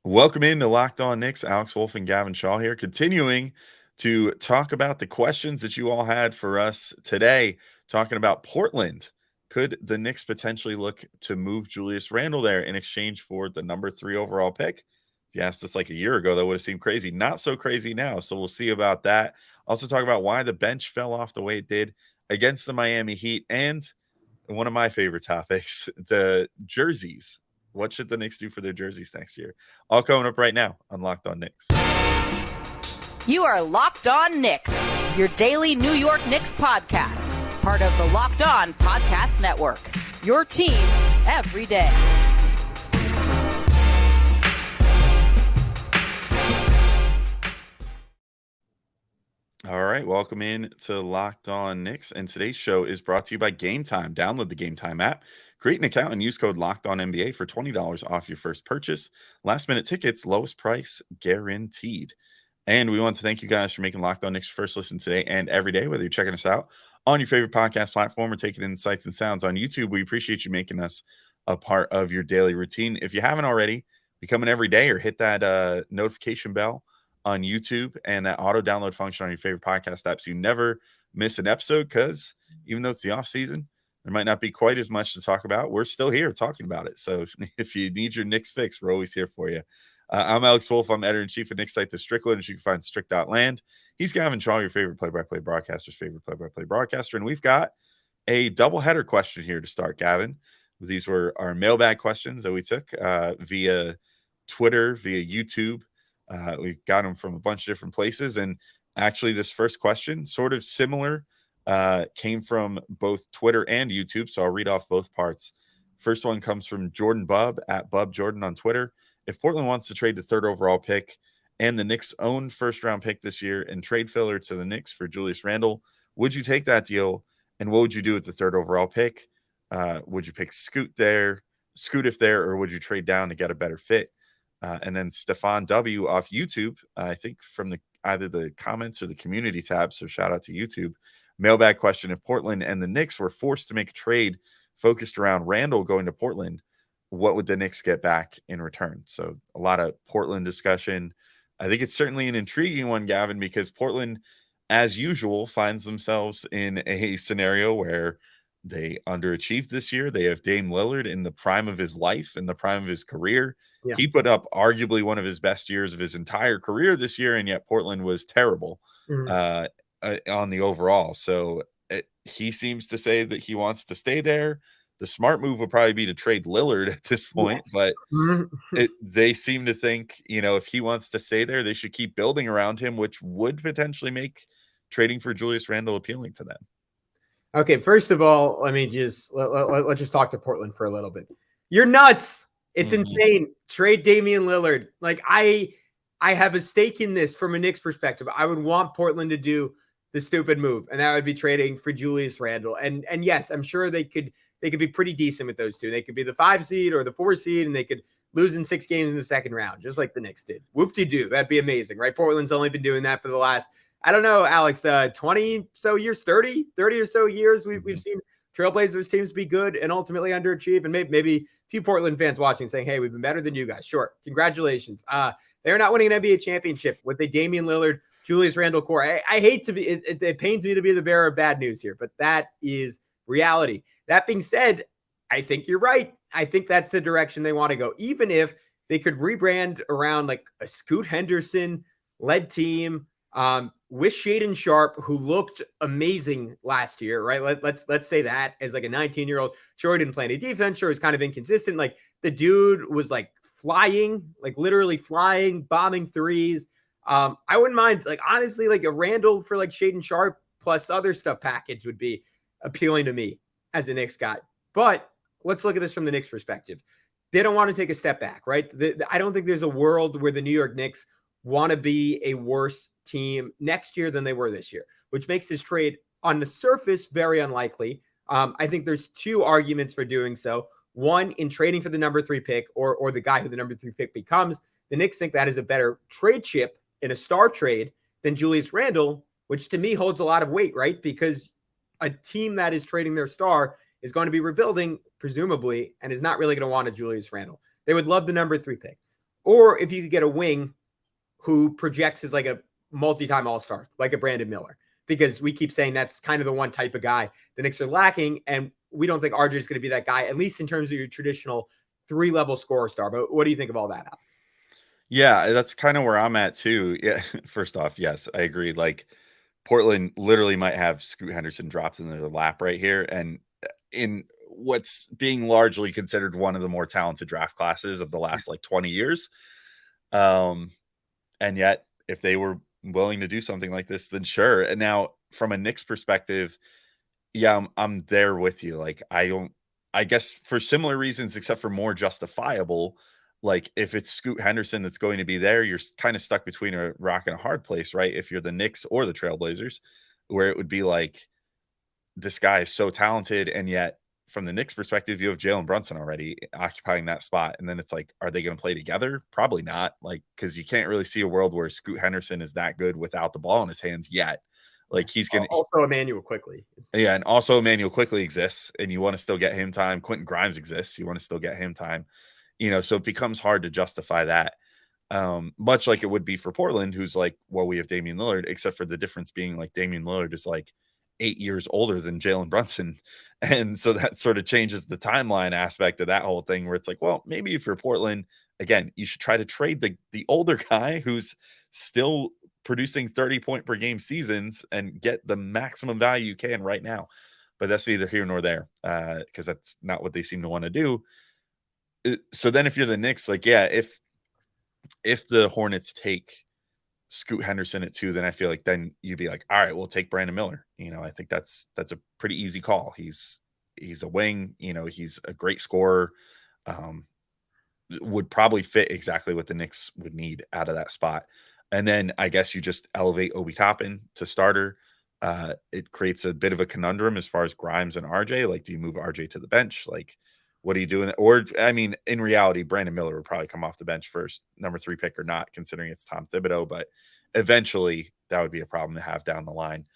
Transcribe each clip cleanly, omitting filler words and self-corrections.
Welcome into Locked On Knicks. Alex Wolf and Gavin Shaw here, continuing to talk about the questions that you all had for us today, talking about Portland. Could the Knicks potentially look to move Julius Randle there in exchange for the number 3 overall pick? If you asked us like a year ago, that would have seemed crazy. Not so crazy now. So we'll see about that. Also talk about why the bench fell off the way it did against the Miami Heat. And one of my favorite topics, the jerseys. What should the Knicks do for their jerseys next year? All coming up right now on Locked On Knicks. You are Locked On Knicks, your daily New York Knicks podcast, part of the Locked On Podcast Network, your team every day. All right, welcome in to Locked On Knicks, and today's show is brought to you by Gametime. Download the Gametime app, create an account, and use code LOCKEDONNBA for $20 off your first purchase. Last-minute tickets, lowest price guaranteed. And we want to thank you guys for making Locked On Knicks first listen today and every day, whether you're checking us out on your favorite podcast platform or taking in sights and sounds on YouTube. We appreciate you making us a part of your daily routine. If you haven't already, become an everyday or hit that notification bell on YouTube and that auto download function on your favorite podcast apps. You never miss an episode because even though it's the off season, there might not be quite as much to talk about. We're still here talking about it. So if you need your Knicks fix, we're always here for you. I'm Alex Wolf. I'm editor-in-chief of Knicks site, The Strickland, which you can find strict.land. He's Gavin Shaw, your favorite play-by-play broadcaster's favorite play-by-play broadcaster. And we've got a doubleheader question here to start, Gavin. These were our mailbag questions that we took via Twitter, via YouTube. We got them from a bunch of different places. And actually, this first question, sort of similar, came from both Twitter and YouTube. So I'll read off both parts. First one comes from Jordan Bubb at Bub Jordan on Twitter. If Portland wants to trade the 3rd overall pick and the Knicks' own first-round pick this year and trade filler to the Knicks for Julius Randle, would you take that deal? And what would you do with the 3rd overall pick? Would you pick Scoot if there, or would you trade down to get a better fit? And then Stefan W. off YouTube, I think from either the comments or the community tab, so shout out to YouTube. Mailbag question: if Portland and the Knicks were forced to make a trade focused around Randle going to Portland, what would the Knicks get back in return? So a lot of Portland discussion. I think it's certainly an intriguing one, Gavin, because Portland, as usual, finds themselves in a scenario where they underachieved this year. They have Dame Lillard in the prime of his life, in the prime of his career. Yeah. He put up arguably one of his best years of his entire career this year, and yet Portland was terrible on the overall. So he seems to say that he wants to stay there. The smart move would probably be to trade Lillard at this point, yes. But they seem to think, if he wants to stay there, they should keep building around him, which would potentially make trading for Julius Randle appealing to them. Okay, first of all, let me just let's just talk to Portland for a little bit. You're nuts. It's insane. Trade Damian Lillard. Like I have a stake in this from a Knicks perspective. I would want Portland to do the stupid move, and that would be trading for Julius Randle. And yes, I'm sure they could be pretty decent with those two. They could be the 5 seed or the 4 seed, and they could lose in 6 games in the second round, just like the Knicks did. Whoop-de-doo. That'd be amazing, right? Portland's only been doing that for the last, I don't know, Alex, 20 so years, 30 or so years. We've seen Trailblazers teams be good and ultimately underachieve. And maybe a few Portland fans watching saying, hey, we've been better than you guys. Sure. Congratulations. They're not winning an NBA championship with a Damian Lillard, Julius Randle core. I hate to be, it pains me to be the bearer of bad news here, but that is reality. That being said, I think you're right. I think that's the direction they want to go. Even if they could rebrand around like a Scoot Henderson-led team with Shaedon Sharpe, who looked amazing last year, right? Let's say that as like a 19-year-old. Sure, he didn't play any defense. Sure, he's kind of inconsistent. Like the dude was like flying, like literally flying, bombing threes. I wouldn't mind, like honestly, like a Randle for like Shaedon Sharpe plus other stuff package would be appealing to me as a Knicks guy. But let's look at this from the Knicks perspective. They don't want to take a step back, right? I don't think there's a world where the New York Knicks want to be a worse team next year than they were this year, which makes this trade on the surface very unlikely. I think there's 2 arguments for doing so. One, in trading for the number 3 pick or the guy who the number 3 pick becomes, the Knicks think that is a better trade chip in a star trade than Julius Randle, which to me holds a lot of weight, right? Because a team that is trading their star is going to be rebuilding, presumably, and is not really going to want a Julius Randle. They would love the number 3 pick. or if you could get a wing who projects as like a multi-time all-star, like a Brandon Miller, because we keep saying that's kind of the one type of guy the Knicks are lacking. And we don't think RJ is going to be that guy, at least in terms of your traditional 3-level scorer star. But what do you think of all that, Alex? Yeah, that's kind of where I'm at too. Yeah, first off, yes, I agree. Like Portland literally might have Scoot Henderson dropped in their lap right here. And in what's being largely considered one of the more talented draft classes of the last like 20 years. And yet, if they were willing to do something like this, then sure. And now, from a Knicks perspective, yeah, I'm there with you. Like, I guess for similar reasons, except for more justifiable. Like, if it's Scoot Henderson that's going to be there, you're kind of stuck between a rock and a hard place, right? If you're the Knicks or the Trailblazers, where it would be like, this guy is so talented, and yet from the Knicks perspective, you have Jalen Brunson already occupying that spot. And then it's like, are they going to play together? Probably not. Like, because you can't really see a world where Scoot Henderson is that good without the ball in his hands yet. Like, he's going to also Emmanuel Quickly. Yeah, and also Emmanuel Quickly exists, and you want to still get him time. Quentin Grimes exists. You want to still get him time. So it becomes hard to justify that. Much like it would be for Portland, who's like, well, we have Damian Lillard, except for the difference being like Damian Lillard is like 8 years older than Jalen Brunson. And so that sort of changes the timeline aspect of that whole thing, where it's like, well, maybe if you're Portland, again, you should try to trade the older guy who's still producing 30-point per game seasons and get the maximum value you can right now. But that's neither here nor there, because that's not what they seem to want to do. So then if you're the Knicks, like, yeah, if the Hornets take Scoot Henderson at 2, then I feel like then you'd be like, all right, we'll take Brandon Miller. I think that's a pretty easy call. He's a wing, he's a great scorer. Would probably fit exactly what the Knicks would need out of that spot. And then I guess you just elevate Obi Toppin to starter. It creates a bit of a conundrum as far as Grimes and RJ. Like, do you move RJ to the bench? Like, what are you doing? Or, I mean, in reality, Brandon Miller would probably come off the bench first, number 3 pick or not, considering it's Tom Thibodeau. But eventually, that would be a problem to have down the line.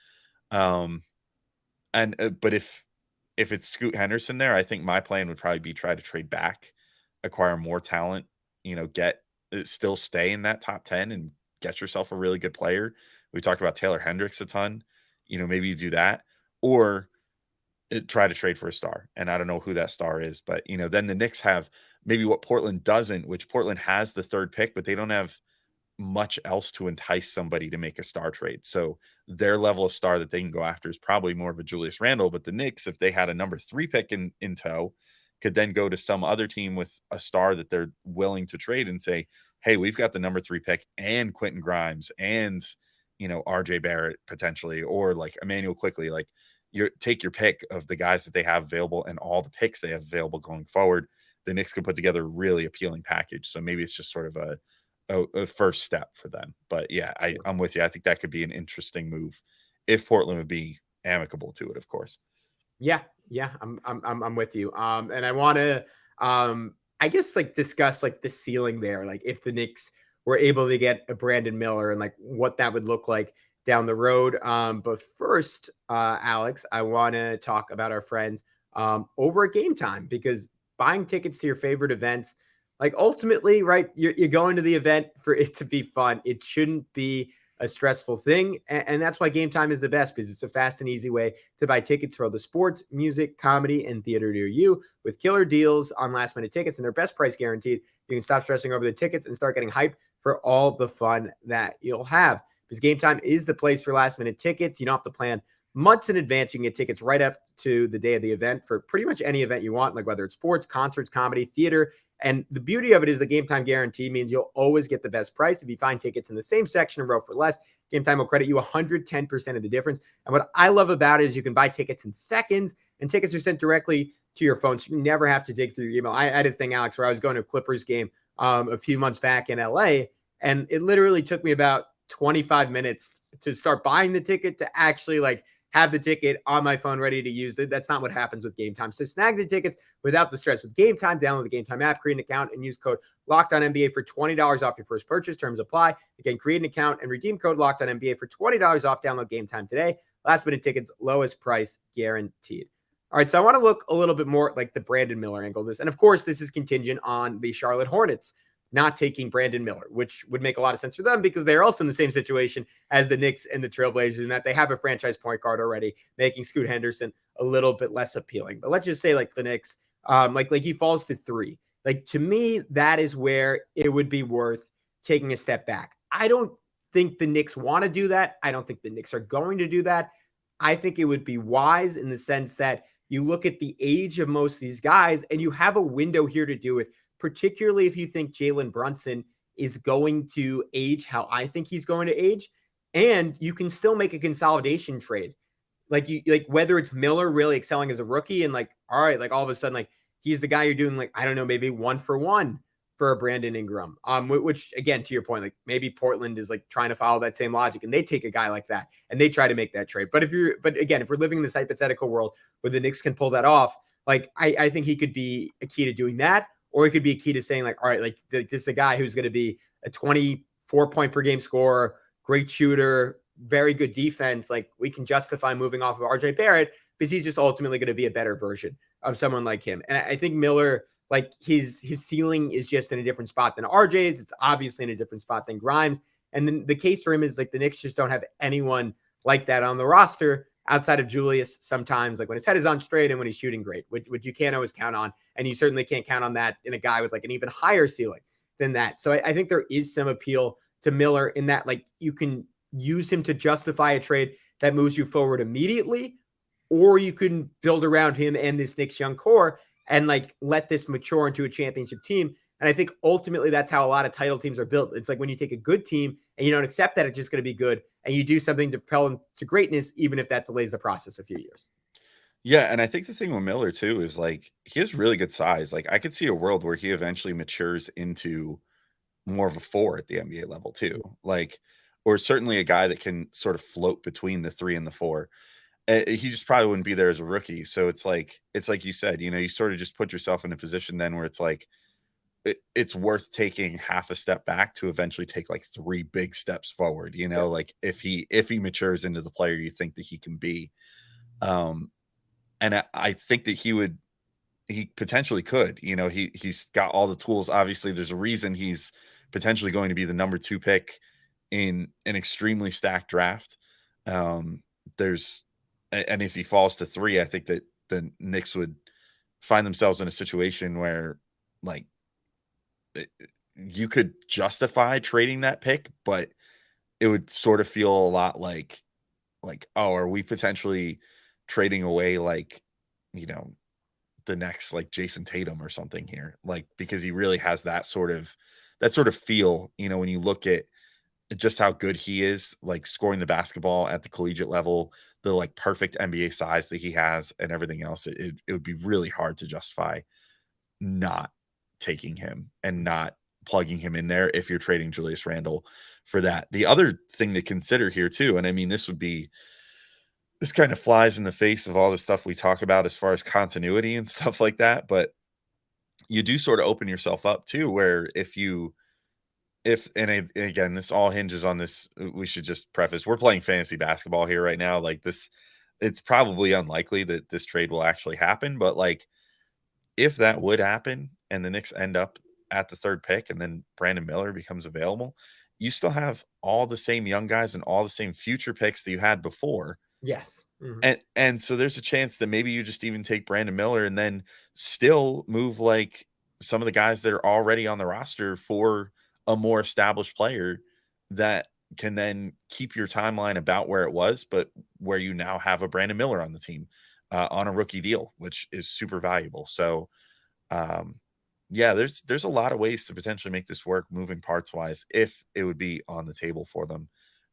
But if it's Scoot Henderson there, I think my plan would probably be try to trade back, acquire more talent, still stay in that top 10 and get yourself a really good player. We talked about Taylor Hendricks a ton. Maybe you do that, or try to trade for a star. And I don't know who that star is, but then the Knicks have maybe what Portland doesn't, which Portland has the 3rd pick, but they don't have much else to entice somebody to make a star trade. So their level of star that they can go after is probably more of a Julius Randle. But the Knicks, if they had a number 3 pick in tow, could then go to some other team with a star that they're willing to trade and say, hey, we've got the number 3 pick and Quentin Grimes and, RJ Barrett potentially, or like Emmanuel Quickly. Like, take your pick of the guys that they have available and all the picks they have available going forward. The Knicks can put together a really appealing package. So maybe it's just sort of a first step for them. But yeah, I'm with you. I think that could be an interesting move if Portland would be amicable to it, of course. Yeah, I'm with you. And I want to, I guess, like, discuss like the ceiling there, like if the Knicks were able to get a Brandon Miller and like what that would look like down the road. But first, Alex, I want to talk about our friends over at Gametime, because buying tickets to your favorite events, like, ultimately, right, you're going to the event for it to be fun. It shouldn't be a stressful thing. And that's why Gametime is the best, because it's a fast and easy way to buy tickets for all the sports, music, comedy, and theater near you, with killer deals on last minute tickets and their best price guaranteed. You can stop stressing over the tickets and start getting hyped for all the fun that you'll have, because Gametime is the place for last minute tickets. You don't have to plan months in advance. You can get tickets right up to the day of the event for pretty much any event you want, like whether it's sports, concerts, comedy, theater. And the beauty of it is the Gametime guarantee means you'll always get the best price. If you find tickets in the same section and row for less, Gametime will credit you 110% of the difference. And what I love about it is you can buy tickets in seconds, and tickets are sent directly to your phone, so you never have to dig through your email. I had a thing, Alex, where I was going to a Clippers game a few months back in LA, and it literally took me about 25 minutes to start buying the ticket to actually like have the ticket on my phone ready to use. That's not what happens with Gametime. So snag the tickets without the stress with Gametime. Download the Gametime app, create an account, and use code LOCKEDONNBA for $20 off your first purchase. Terms apply. Again, create an account and redeem code LOCKEDONNBA for $20 off. Download Gametime today. Last minute tickets, lowest price guaranteed. All right, so I want to look a little bit more like the Brandon Miller angle of this. And of course, this is contingent on the Charlotte Hornets not taking Brandon Miller, which would make a lot of sense for them because they're also in the same situation as the Knicks and the Trailblazers in that they have a franchise point guard already, making Scoot Henderson a little bit less appealing. But let's just say like the Knicks, like he falls to 3. Like to me, that is where it would be worth taking a step back. I don't think the Knicks want to do that. I don't think the Knicks are going to do that. I think it would be wise in the sense that you look at the age of most of these guys and you have a window here to do it, particularly if you think Jalen Brunson is going to age how I think he's going to age. And you can still make a consolidation trade. Like whether it's Miller really excelling as a rookie and like, all right, like all of a sudden, like he's the guy you're doing like, I don't know, maybe 1-for-1 for a Brandon Ingram. Which again, to your point, like maybe Portland is like trying to follow that same logic and they take a guy like that and they try to make that trade. But again, if we're living in this hypothetical world where the Knicks can pull that off, like I think he could be a key to doing that, or it could be a key to saying like, all right, like this is a guy who's going to be a 24 point per game scorer, great shooter, very good defense. Like we can justify moving off of RJ Barrett because he's just ultimately going to be a better version of someone like him. And I think Miller, like his ceiling is just in a different spot than RJ's. It's obviously in a different spot than Grimes. And then the case for him is like the Knicks just don't have anyone like that on the roster outside of Julius sometimes, like when his head is on straight and when he's shooting great, which you can't always count on. And you certainly can't count on that in a guy with like an even higher ceiling than that. So I think there is some appeal to Miller in that like you can use him to justify a trade that moves you forward immediately, or you can build around him and this Knicks young core and like let this mature into a championship team. And I think ultimately that's how a lot of title teams are built. It's like when you take a good team and you don't accept that it's just going to be good and you do something to propel them to greatness, even if that delays the process a few years. Yeah, and I think the thing with Miller too is like he has really good size. Like I could see a world where he eventually matures into more of a 4 at the NBA level too. Like, or certainly a guy that can sort of float between the 3 and the 4. He just probably wouldn't be there as a rookie. So it's like you said, you know, you sort of just put yourself in a position then where it's like it's worth taking half a step back to eventually take like 3 big steps forward, you know, like if he matures into the player you think that he can be. And I think that he potentially could, you know, he's got all the tools. Obviously there's a reason he's potentially going to be the number 2 pick in an extremely stacked draft. And if he falls to 3, I think that the Knicks would find themselves in a situation where like you could justify trading that pick, but it would sort of feel a lot like, oh, are we potentially trading away like, you know, the next like Jason Tatum or something here, like because he really has that sort of feel, you know, when you look at just how good he is, like scoring the basketball at the collegiate level, the like perfect NBA size that he has and everything else, it would be really hard to justify not taking him and not plugging him in there if you're trading Julius Randle for that. The other thing to consider here too, and I mean, this kind of flies in the face of all the stuff we talk about as far as continuity and stuff like that, but you do sort of open yourself up too, where again, this all hinges on this. We should just preface, we're playing fantasy basketball here right now. Like this, it's probably unlikely that this trade will actually happen, but like if that would happen and the Knicks end up at the 3rd pick and then Brandon Miller becomes available, you still have all the same young guys and all the same future picks that you had before. Yes. Mm-hmm. And so there's a chance that maybe you just even take Brandon Miller and then still move like some of the guys that are already on the roster for a more established player that can then keep your timeline about where it was, but where you now have a Brandon Miller on the team on a rookie deal, which is super valuable. So yeah, there's a lot of ways to potentially make this work moving parts wise if it would be on the table for them.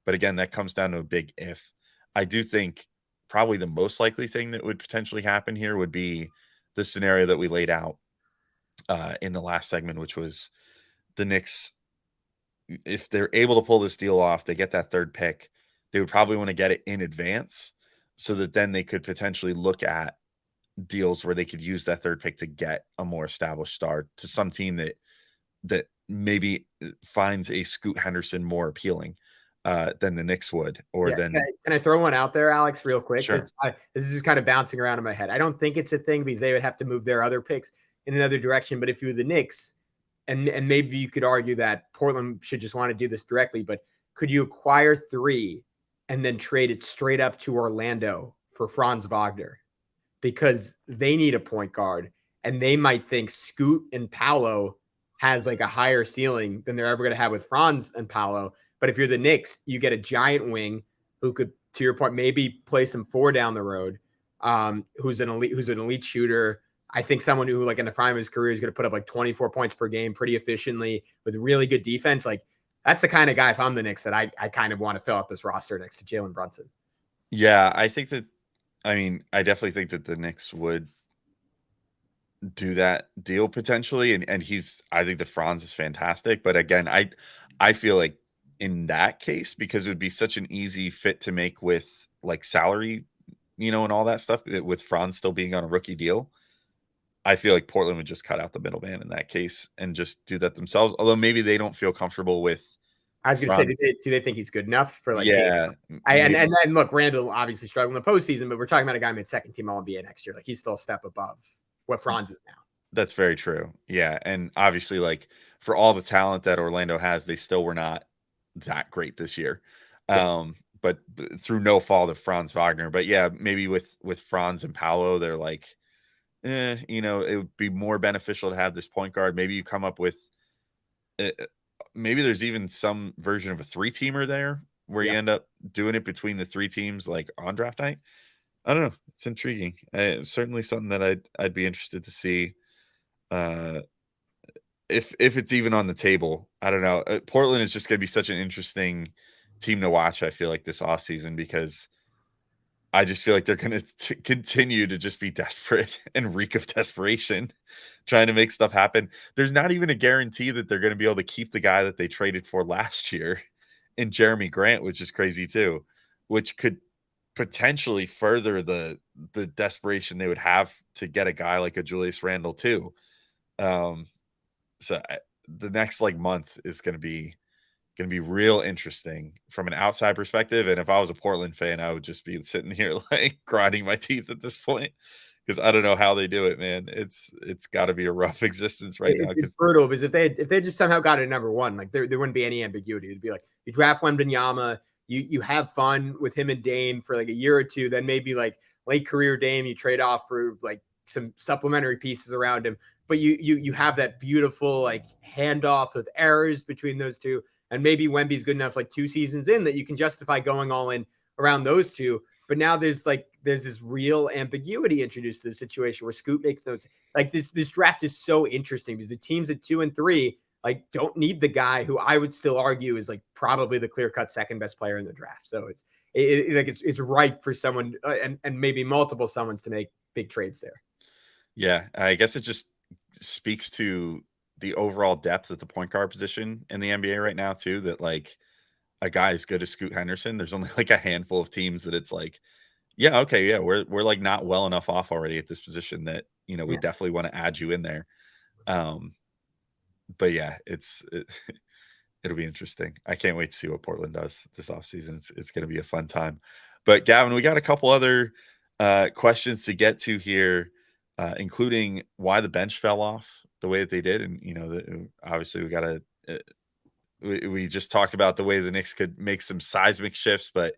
But again, that comes down to a big if. I do think probably the most likely thing that would potentially happen here would be the scenario that we laid out in the last segment, which was the Knicks, if they're able to pull this deal off, they get that 3rd pick, they would probably want to get it in advance so that then they could potentially look at deals where they could use that 3rd pick to get a more established star to some team that maybe finds a Scoot Henderson more appealing than the Knicks would, or then. Can I throw one out there, Alex, real quick? Sure. This is just kind of bouncing around in my head. I don't think it's a thing because they would have to move their other picks in another direction. But if you were the Knicks, and maybe you could argue that Portland should just want to do this directly, but could you acquire 3 and then trade it straight up to Orlando for Franz Wagner? Because they need a point guard, and they might think Scoot and Paolo has like a higher ceiling than they're ever going to have with Franz and Paolo. But if you're the Knicks, you get a giant wing who could, to your point, maybe play some 4 down the road, who's an elite shooter. I think someone who, like, in the prime of his career is going to put up like 24 points per game pretty efficiently with really good defense. Like, that's the kind of guy, if I'm the Knicks, that I kind of want to fill out this roster next to Jalen Brunson. Yeah, I definitely think that the Knicks would do that deal potentially. And I think the Franz is fantastic. But again, I feel like in that case, because it would be such an easy fit to make with like salary, and all that stuff, with Franz still being on a rookie deal, I feel like Portland would just cut out the middleman in that case and just do that themselves. Although maybe they don't feel comfortable with. I was going to say, do they think he's good enough for like? Yeah, and look, Randle obviously struggled in the postseason, but we're talking about a guy made second team All-NBA next year. Like, he's still a step above what Franz is now. That's very true. Yeah, and obviously, like, for all the talent that Orlando has, they still were not that great this year. Yeah. But through no fault of Franz Wagner. But yeah, maybe with Franz and Paolo, they're like, it would be more beneficial to have this point guard. Maybe you come up with, maybe there's even some version of a 3-teamer there where you end up doing it between the 3 teams, like on draft night. I don't know. It's intriguing. It's certainly something that I'd be interested to see. If it's even on the table. I don't know. Portland is just going to be such an interesting team to watch, I feel like, this offseason, because I just feel like they're going to continue to just be desperate and reek of desperation, trying to make stuff happen. There's not even a guarantee that they're going to be able to keep the guy that they traded for last year in Jeremy Grant, which is crazy too, which could potentially further the desperation they would have to get a guy like a Julius Randle too. So the next month is going to be real interesting from an outside perspective. And if I was a Portland fan, I would just be sitting here grinding my teeth at this point, because I don't know how they do it, man. It's got to be a rough existence right now. It's brutal, because if they just somehow got it number 1, like there wouldn't be any ambiguity. It'd be like, you draft Wembanyama, you have fun with him and Dame for like a year or two, then maybe like late career Dame, you trade off for like some supplementary pieces around him, but you have that beautiful like handoff of errors between those two. And maybe Wemby's good enough, like 2 seasons in, that you can justify going all in around those two. But now there's this real ambiguity introduced to the situation where Scoot makes those, like, this draft is so interesting, because the teams at 2 and 3 like don't need the guy who I would still argue is like probably the clear-cut second best player in the draft. So it's ripe for someone and maybe multiple someones to make big trades there. Yeah, I guess it just speaks to the overall depth at the point guard position in the NBA right now too, that like a guy as good as Scoot Henderson, there's only like a handful of teams that it's like, yeah, okay, yeah, we're like not well enough off already at this position that, we definitely want to add you in there. But yeah, it'll be interesting. I can't wait to see what Portland does this offseason. It's going to be a fun time. But Gavin, we got a couple other questions to get to here, including why the bench fell off the way that they did. And, obviously we got to, we just talked about the way the Knicks could make some seismic shifts, but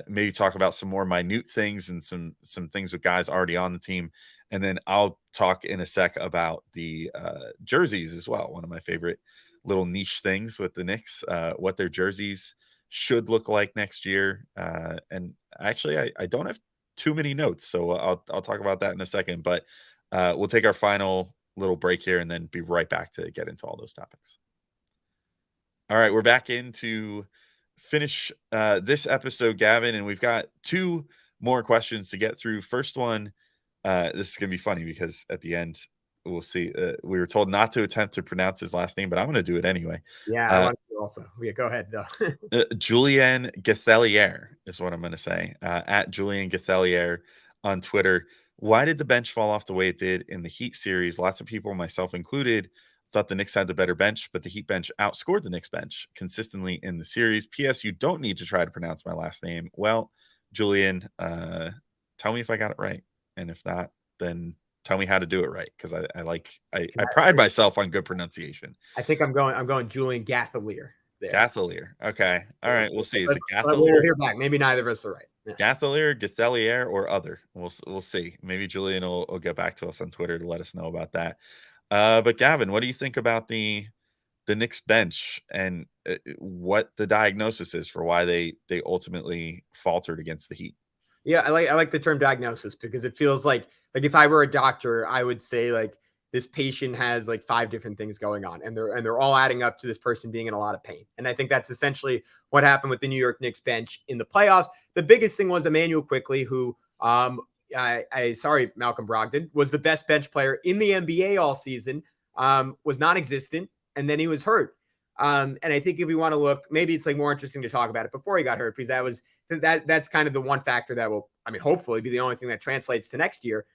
maybe talk about some more minute things and some things with guys already on the team. And then I'll talk in a sec about the jerseys as well. One of my favorite little niche things with the Knicks, what their jerseys should look like next year. And actually, I don't have too many notes, so I'll talk about that in a second. But we'll take our final little break here and then be right back to get into all those topics. All right, we're back in to finish this episode, Gavin, and we've got 2 more questions to get through. First one, this is going to be funny because at the end, we'll see. We were told not to attempt to pronounce his last name, but I'm going to do it anyway. Yeah, I want to also. Yeah, go ahead. Julien Gathelier is what I'm going to say. At Julien Gathelier on Twitter. Why did the bench fall off the way it did in the Heat series? Lots of people, myself included, thought the Knicks had the better bench, but the Heat bench outscored the Knicks bench consistently in the series. P.S. You don't need to try to pronounce my last name. Well, Julian, tell me if I got it right. And if not, then Tell me how to do it right, because I pride myself on good pronunciation. I think I'm going Julian Gathalier there. Gathalier. Okay. All right. We'll see. Is it We'll Gathalier? hear back. Maybe neither of us are right. Yeah. Gathalier, Gathalier, or other? We'll see. Maybe Julian will get back to us on Twitter to let us know about that. But Gavin, what do you think about the Knicks bench and what the diagnosis is for why they ultimately faltered against the Heat? Yeah, I like the term diagnosis, because it feels like if I were a doctor, I would say like this patient has like 5 different things going on, and they're all adding up to this person being in a lot of pain. And I think that's essentially what happened with the New York Knicks bench in the playoffs. The biggest thing was Immanuel Quickley, who sorry, Malcolm Brogdon, was the best bench player in the NBA all season, was non-existent, and then he was hurt. And I think if we want to look, maybe it's like more interesting to talk about it before he got hurt, because that's kind of the one factor that will, hopefully be the only thing that translates to next year.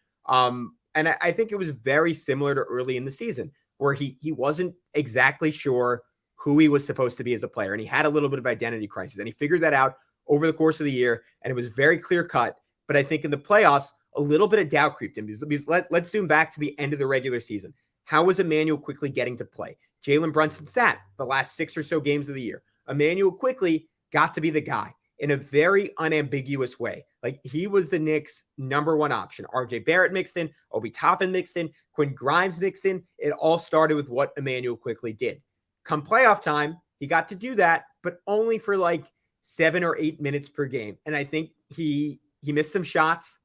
And I think it was very similar to early in the season, where he wasn't exactly sure who he was supposed to be as a player. And he had a little bit of identity crisis, and he figured that out over the course of the year. And it was very clear cut. But I think in the playoffs, a little bit of doubt creeped in, because let's zoom back to the end of the regular season. How was Immanuel Quickley getting to play? Jalen Brunson sat the last 6 or so games of the year. Immanuel Quickley got to be the guy in a very unambiguous way. Like, he was the Knicks' number 1 option. RJ Barrett mixed in, Obi Toppin mixed in, Quinn Grimes mixed in. It all started with what Immanuel Quickley did. Come playoff time, he got to do that, but only for like 7 or 8 minutes per game. And I think he missed some shots.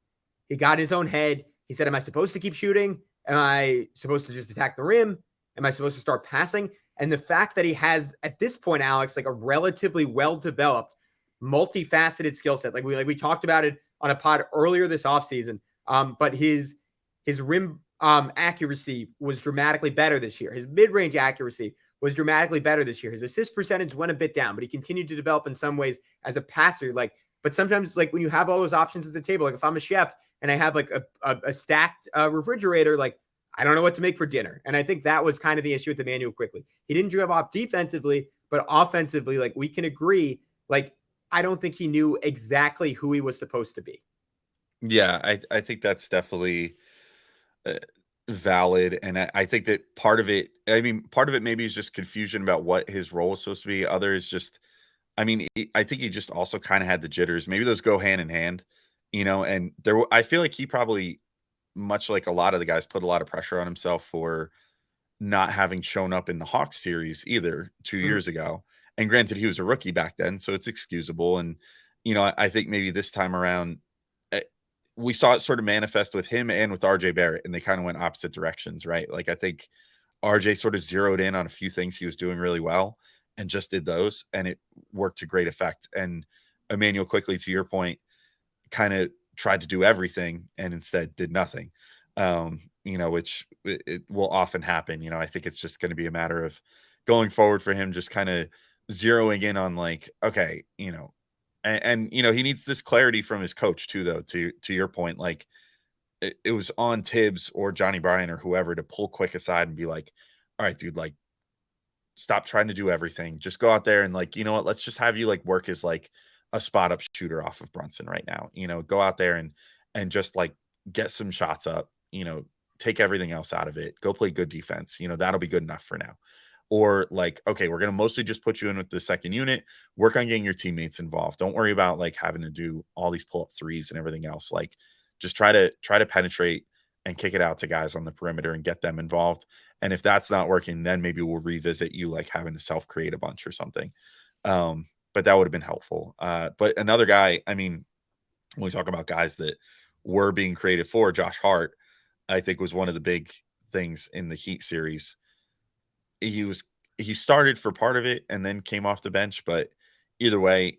He got in his own head. He said, am I supposed to keep shooting? Am I supposed to just attack the rim? Am I supposed to start passing? And the fact that he has, at this point, Alex, like a relatively well-developed, multifaceted skill set. Like we talked about it on a pod earlier this offseason. But his rim accuracy was dramatically better this year. His mid-range accuracy was dramatically better this year. His assist percentage went a bit down, but he continued to develop in some ways as a passer. But sometimes, like, when you have all those options at the table, like if I'm a chef and I have like a stacked refrigerator, like, I don't know what to make for dinner. And I think that was kind of the issue with Immanuel Quickley. He didn't drive off defensively, but offensively, like, we can agree, like, I don't think he knew exactly who he was supposed to be. Yeah, I think that's definitely valid. And I think that part of it maybe is just confusion about what his role is supposed to be. Others just, I think he just also kind of had the jitters. Maybe those go hand in hand, and I feel like he probably, much like a lot of the guys, put a lot of pressure on himself for not having shown up in the Hawks series either 2 years ago. And granted, he was a rookie back then, so it's excusable. And, I think maybe this time around, we saw it sort of manifest with him and with RJ Barrett, and they kind of went opposite directions, right? Like, I think RJ sort of zeroed in on a few things he was doing really well and just did those, and it worked to great effect. And Immanuel Quickley, to your point, kind of tried to do everything and instead did nothing, which it will often happen. I think it's just going to be a matter of going forward for him, just kind of zeroing in on, like, okay, and he needs this clarity from his coach too, though, to your point. Like, it was on Tibbs or Johnny Bryan or whoever to pull Quick aside and be like, all right, dude, like, stop trying to do everything. Just go out there and, like, you know what, let's just have you, like, work as, like, a spot up shooter off of Brunson right now. Go out there and just, like, get some shots up, take everything else out of it. Go play good defense. That'll be good enough for now. Or, like, okay, we're going to mostly just put you in with the second unit, work on getting your teammates involved. Don't worry about, like, having to do all these pull-up threes and everything else. Like, just try to penetrate and kick it out to guys on the perimeter and get them involved. And if that's not working, then maybe we'll revisit you, like, having to self-create a bunch or something. But that would have been helpful. But another guy, when we talk about guys that were being created for, Josh Hart, I think, was one of the big things in the Heat series. He started for part of it and then came off the bench, but either way,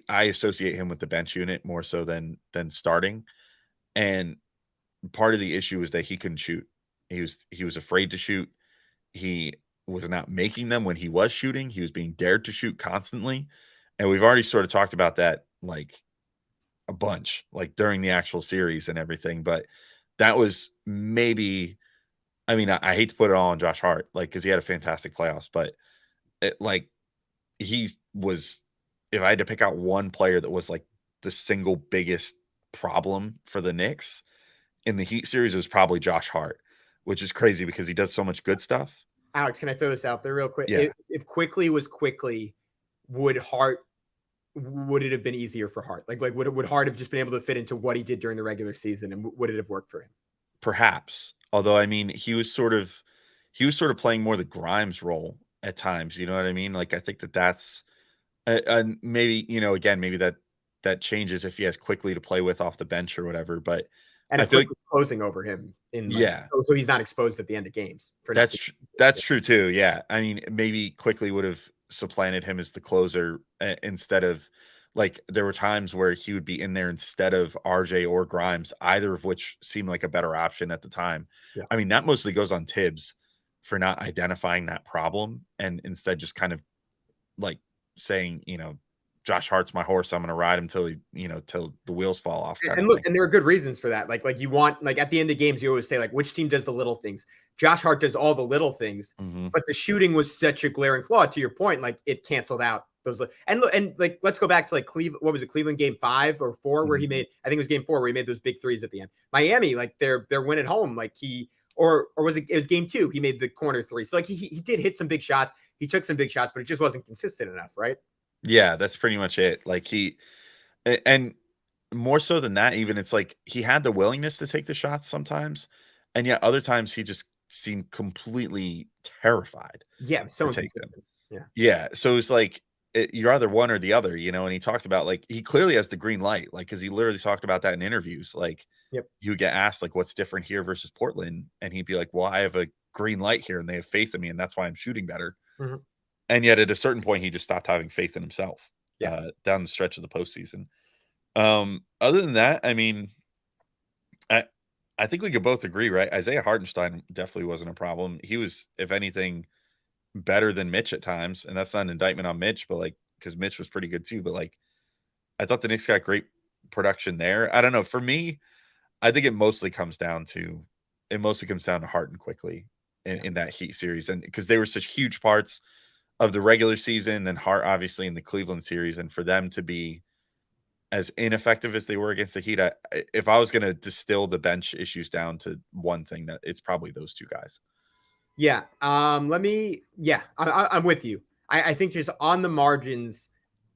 I associate him with the bench unit more so than starting. And part of the issue is that he couldn't shoot. He was afraid to shoot. He was not making them when he was shooting. He was being dared to shoot constantly. And we've already sort of talked about that, like, a bunch, like, during the actual series and everything. But that was maybe, I hate to put it all on Josh Hart, like, because he had a fantastic playoffs, but he was, if I had to pick out one player that was, like, the single biggest problem for the Knicks, in the Heat series, it was probably Josh Hart, which is crazy because he does so much good stuff. Alex, can I throw this out there real quick? Yeah. If Quickly was Quickly, would it have been easier for Hart? Like would Hart have just been able to fit into what he did during the regular season, and would it have worked for him? Perhaps. Although, I mean, he was sort of playing more the Grimes role at times. You know what I mean? Like, I think that's and maybe, again, maybe that changes if he has Quickly to play with off the bench or whatever. But And I if feel Quickly's closing over him yeah, so he's not exposed at the end of games. that's true too. Yeah, I mean, maybe Quickly would have supplanted him as the closer instead of, like, there were times where he would be in there instead of RJ or Grimes, either of which seemed like a better option at the time. Yeah. I mean, that mostly goes on Tibbs for not identifying that problem and instead just kind of like saying, Josh Hart's my horse. I'm going to ride him till till the wheels fall off. And look, and there are good reasons for that. Like you want, like, at the end of games, you always say, like, which team does the little things? Josh Hart does all the little things, but the shooting was such a glaring flaw. To your point, like, it canceled out those. And look, and like, let's go back to like Cleveland. What was it, Cleveland game 5 or 4 where he made? I think it was game 4 where he made those big threes at the end. Miami, like their win at home, like or was it was game 2? He made the corner 3. So like he did hit some big shots. He took some big shots, but it just wasn't consistent enough, right? Yeah, that's pretty much it. Like and more so than that, even, it's like he had the willingness to take the shots sometimes, and yet other times he just seemed completely terrified. Yeah, so to take them. Yeah. Yeah. So it's like you're either one or the other, and he talked about, like, he clearly has the green light, like, because he literally talked about that in interviews. Like, he would get asked, like, what's different here versus Portland, and he'd be like, well, I have a green light here and they have faith in me, and that's why I'm shooting better. And yet at a certain point, he just stopped having faith in himself down the stretch of the postseason. Other than that, I mean, I think we could both agree, right? Isaiah Hartenstein definitely wasn't a problem. He was, if anything, better than Mitch at times. And that's not an indictment on Mitch, but, like, because Mitch was pretty good too. But, like, I thought the Knicks got great production there. I don't know. For me, I think it mostly comes down to Harden Quickly in that Heat series. And because they were such huge parts of the regular season, then Hart obviously in the Cleveland series, and for them to be as ineffective as they were against the Heat, if I was going to distill the bench issues down to one thing, that it's probably those two guys. Yeah. I'm with you. I think just on the margins,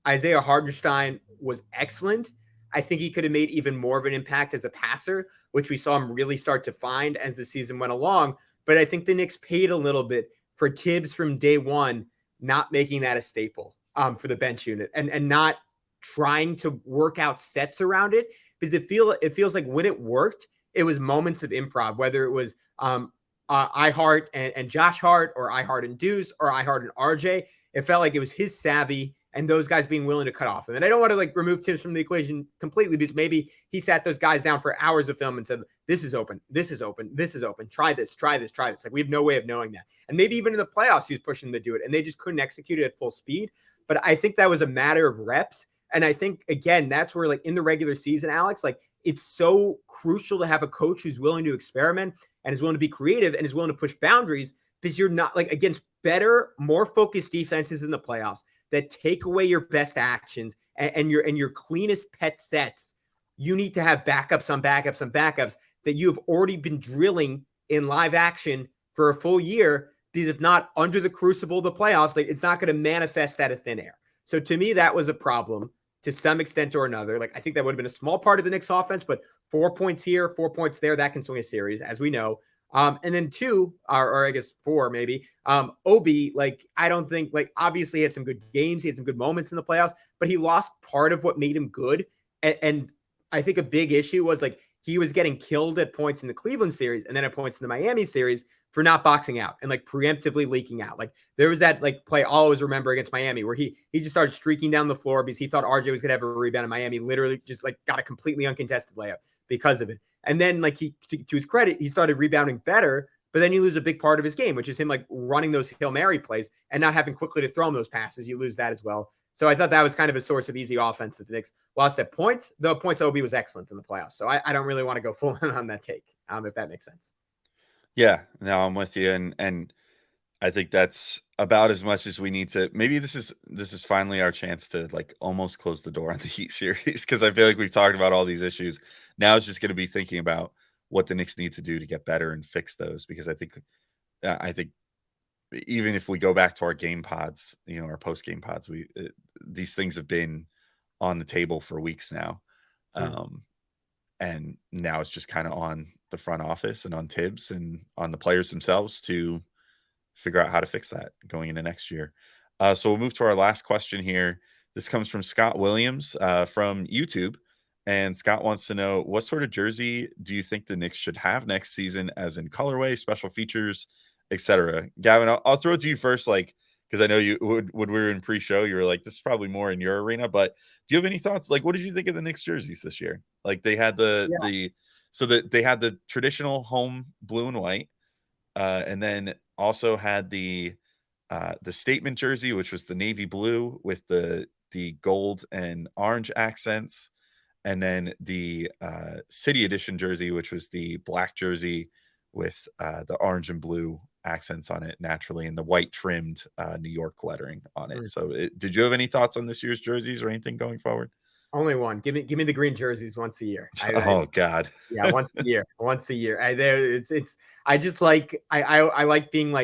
Isaiah Hartenstein was excellent. I think he could have made even more of an impact as a passer, which we saw him really start to find as the season went along. But I think the Knicks paid a little bit for Tibbs from day one not making that a staple for the bench unit and not trying to work out sets around it, because it feels like when it worked, it was moments of improv, whether it was I Hart and Josh Hart, or I Hart and Deuce, or I Hart and RJ. It felt like it was his savvy and those guys being willing to cut off. And I don't want to, like, remove Tibbs from the equation completely, because maybe he sat those guys down for hours of film and said, this is open, this is open, this is open. Try this, try this, try this. Like, we have no way of knowing that. And maybe even in the playoffs, he was pushing them to do it, and they just couldn't execute it at full speed. But I think that was a matter of reps. And I think, again, that's where, like, in the regular season, Alex, like, it's so crucial to have a coach who's willing to experiment and is willing to be creative and is willing to push boundaries, because you're not, like, against better, more focused defenses in the playoffs that take away your best actions and your cleanest pet sets. You need to have backups on backups on backups that you have already been drilling in live action for a full year, because if not, under the crucible of the playoffs, like, it's not going to manifest out of thin air. So to me, that was a problem to some extent or another. Like, I think that would have been a small part of the Knicks offense, but 4 points here, 4 points there, that can swing a series, as we know. And then 2, or I guess 4 maybe. Obi, like, I don't think, like, obviously he had some good games, he had some good moments in the playoffs, but he lost part of what made him good. And I think a big issue was, like, he was getting killed at points in the Cleveland series and then at points in the Miami series for not boxing out and, like, preemptively leaking out. Like, there was that, like, play I'll always remember against Miami where he just started streaking down the floor because he thought RJ was going to have a rebound, and Miami literally just, like, got a completely uncontested layup because of it. And then, like, he, to his credit, he started rebounding better, but then you lose a big part of his game, which is him, like, running those Hail Mary plays and not having Quickly to throw him those passes. You lose that as well. So I thought that was kind of a source of easy offense that the Knicks lost at points, though points Obi was excellent in the playoffs. So I don't really want to go full on that take, if that makes sense. Yeah, no, I'm with you. And I think that's about as much as we need to. Maybe this is finally our chance to, like, almost close the door on the Heat series, because I feel like we've talked about all these issues. Now it's just going to be thinking about what the Knicks need to do to get better and fix those, because I think even if we go back to our game pods, our post game pods, these things have been on the table for weeks now. And now it's just kind of on the front office and on Tibbs and on the players themselves to figure out how to fix that going into next year. So we'll move to our last question here. This comes from Scott Williams from YouTube. And Scott wants to know, what sort of jersey do you think the Knicks should have next season, as in colorway, special features, etc.? Gavin, I'll throw it to you first, because I know you when we were in pre-show, you were like, this is probably more in your arena, but do you have any thoughts? What did you think of the Knicks jerseys this year? They had they had the traditional home blue and white, and then also had the statement jersey, which was the navy blue with the gold and orange accents, and then the city edition jersey, which was the black jersey with the orange and blue accents on it naturally, and the white trimmed New York lettering on it. So did you have any thoughts on this year's jerseys or anything going forward? Only one. Give me the green jerseys once a year. God. Yeah, once a year. I just like I like being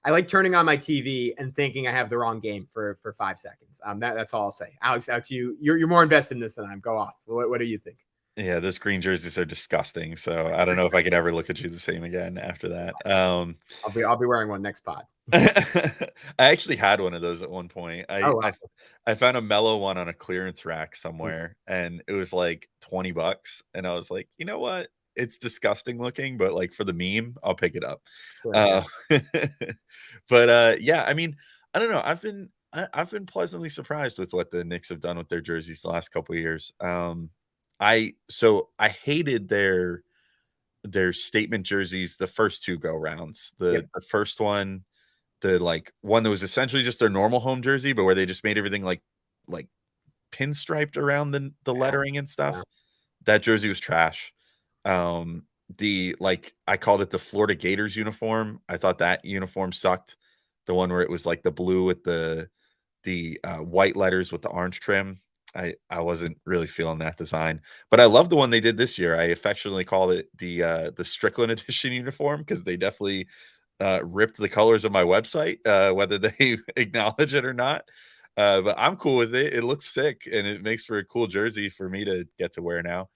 I like turning on my TV and thinking I have the wrong game for 5 seconds. That's all I'll say. Alex, you're more invested in this than I am. Go off. What do you think? Yeah, those green jerseys are disgusting. So I don't know if I could ever look at you the same again after that. I'll be wearing one next pod. I actually had one of those at one point. I found a mellow one on a clearance rack somewhere, and it was like $20, and I was like, you know what? It's disgusting looking, but for the meme, I'll pick it up. Sure, But yeah, I mean, I don't know. I've been pleasantly surprised with what the Knicks have done with their jerseys the last couple of years. I hated their statement jerseys the first two go rounds. The first one, the one that was essentially just their normal home jersey, but where they just made everything like pinstriped around the lettering and stuff. Yeah. That jersey was trash. I called it the Florida Gators uniform. I thought that uniform sucked. The one where it was the blue with the white letters with the orange trim. I wasn't really feeling that design, but I love the one they did this year. I affectionately called it the Strickland edition uniform, because they definitely ripped the colors of my website, whether they acknowledge it or not. But I'm cool with it. It looks sick, and it makes for a cool jersey for me to get to wear now,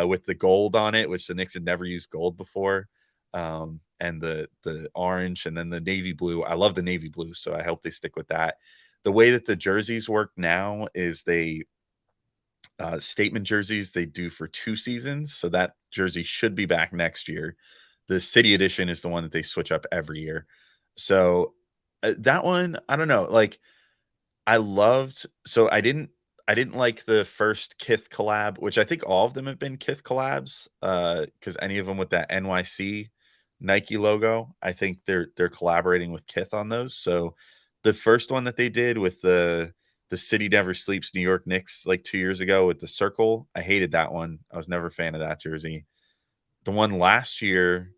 with the gold on it, which the Knicks had never used gold before, and the orange, and then the navy blue. I love the navy blue, so I hope they stick with that. The way that the jerseys work now is they statement jerseys they do for 2 seasons, so that jersey should be back next year. The city edition is the one that they switch up every year. So that one, I don't know. I didn't like the first Kith collab, which I think all of them have been Kith collabs, because any of them with that NYC Nike logo, I think they're collaborating with Kith on those. So the first one that they did with the City Never Sleeps New York Knicks 2 years ago with the circle, I hated that one. I was never a fan of that jersey. The one last year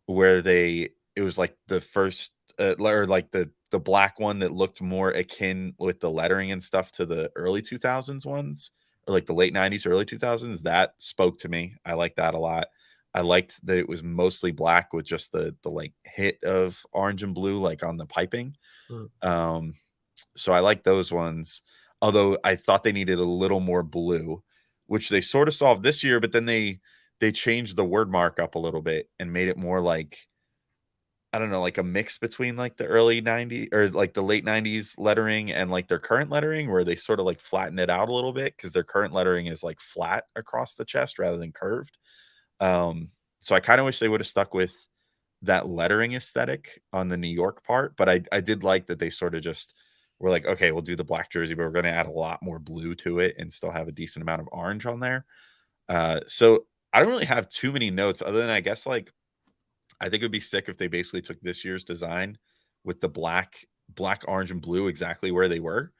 where it was the first or the black one that looked more akin with the lettering and stuff to the early 2000s ones, or the late 90s, early 2000s, that spoke to me. I liked that a lot. I liked that it was mostly black with just the hit of orange and blue on the piping. So I like those ones, although I thought they needed a little more blue, which they sort of solved this year, but then they changed the word mark up a little bit and made it more I don't know, a mix between the early 90s or the late 90s lettering and their current lettering, where they sort of flatten it out a little bit, because their current lettering is flat across the chest rather than curved. So I kind of wish they would have stuck with that lettering aesthetic on the New York part, but I did like that they sort of just were okay, we'll do the black jersey, but we're going to add a lot more blue to it and still have a decent amount of orange on there. So I don't really have too many notes other than I guess I think it would be sick if they basically took this year's design with the black, orange, and blue exactly where they were,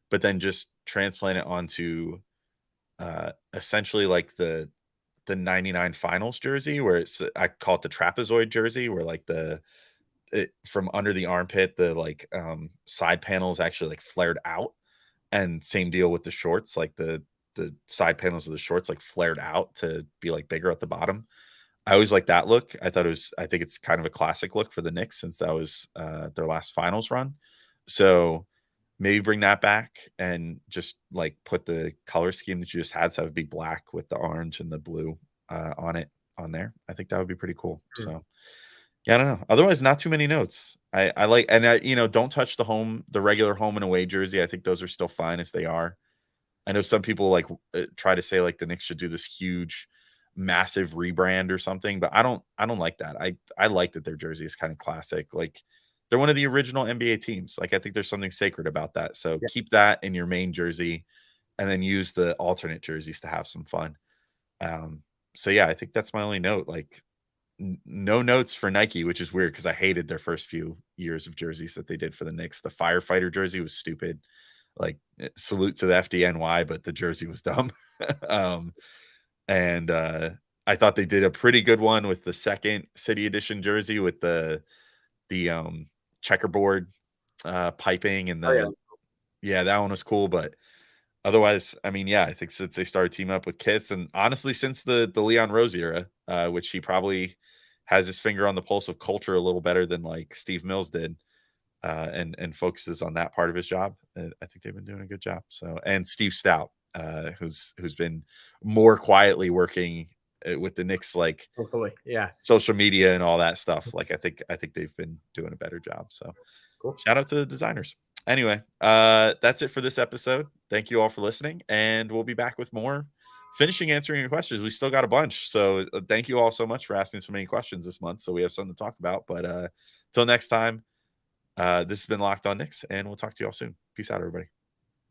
but then just transplant it onto essentially the 99 finals jersey, where I call it the trapezoid jersey, where from under the armpit, the side panels actually flared out, and same deal with the shorts, the side panels of the shorts flared out to be bigger at the bottom. I always like that look. I think it's kind of a classic look for the Knicks since that was their last finals run. So maybe bring that back and just like put the color scheme that you just had, so it would be black with the orange and the blue on there. I think that would be pretty cool. So yeah, I don't know. Otherwise, not too many notes. I like, and don't touch the regular home and away jersey. I think those are still fine as they are. I know some people like try to say like the Knicks should do this huge, massive rebrand or something, but I don't like that. I like that their jersey is kind of classic. Like they're one of the original NBA teams. Like I think there's something sacred about that. So keep that in your main jersey, and then use the alternate jerseys to have some fun. So yeah, I think that's my only note. Like no notes for Nike, which is weird because I hated their first few years of jerseys that they did for the Knicks. The firefighter jersey was stupid. Like salute to the FDNY, but the jersey was dumb. And I thought they did a pretty good one with the second City Edition jersey with the checkerboard piping and that one was cool. But otherwise, I mean, yeah, I think since they started teaming up with Kits, and honestly, since the Leon Rose era, which he probably has his finger on the pulse of culture a little better than like Steve Mills did, and focuses on that part of his job. I think they've been doing a good job. So, and Steve Stout, who's been more quietly working with the Knicks, like hopefully, social media and all that stuff. Like I think they've been doing a better job. So, cool. Shout out to the designers. Anyway, that's it for this episode. Thank you all for listening, and we'll be back with more finishing answering your questions. We still got a bunch, so thank you all so much for asking so many questions this month. So we have something to talk about. But till next time, this has been Locked On Knicks, and we'll talk to you all soon. Peace out, everybody.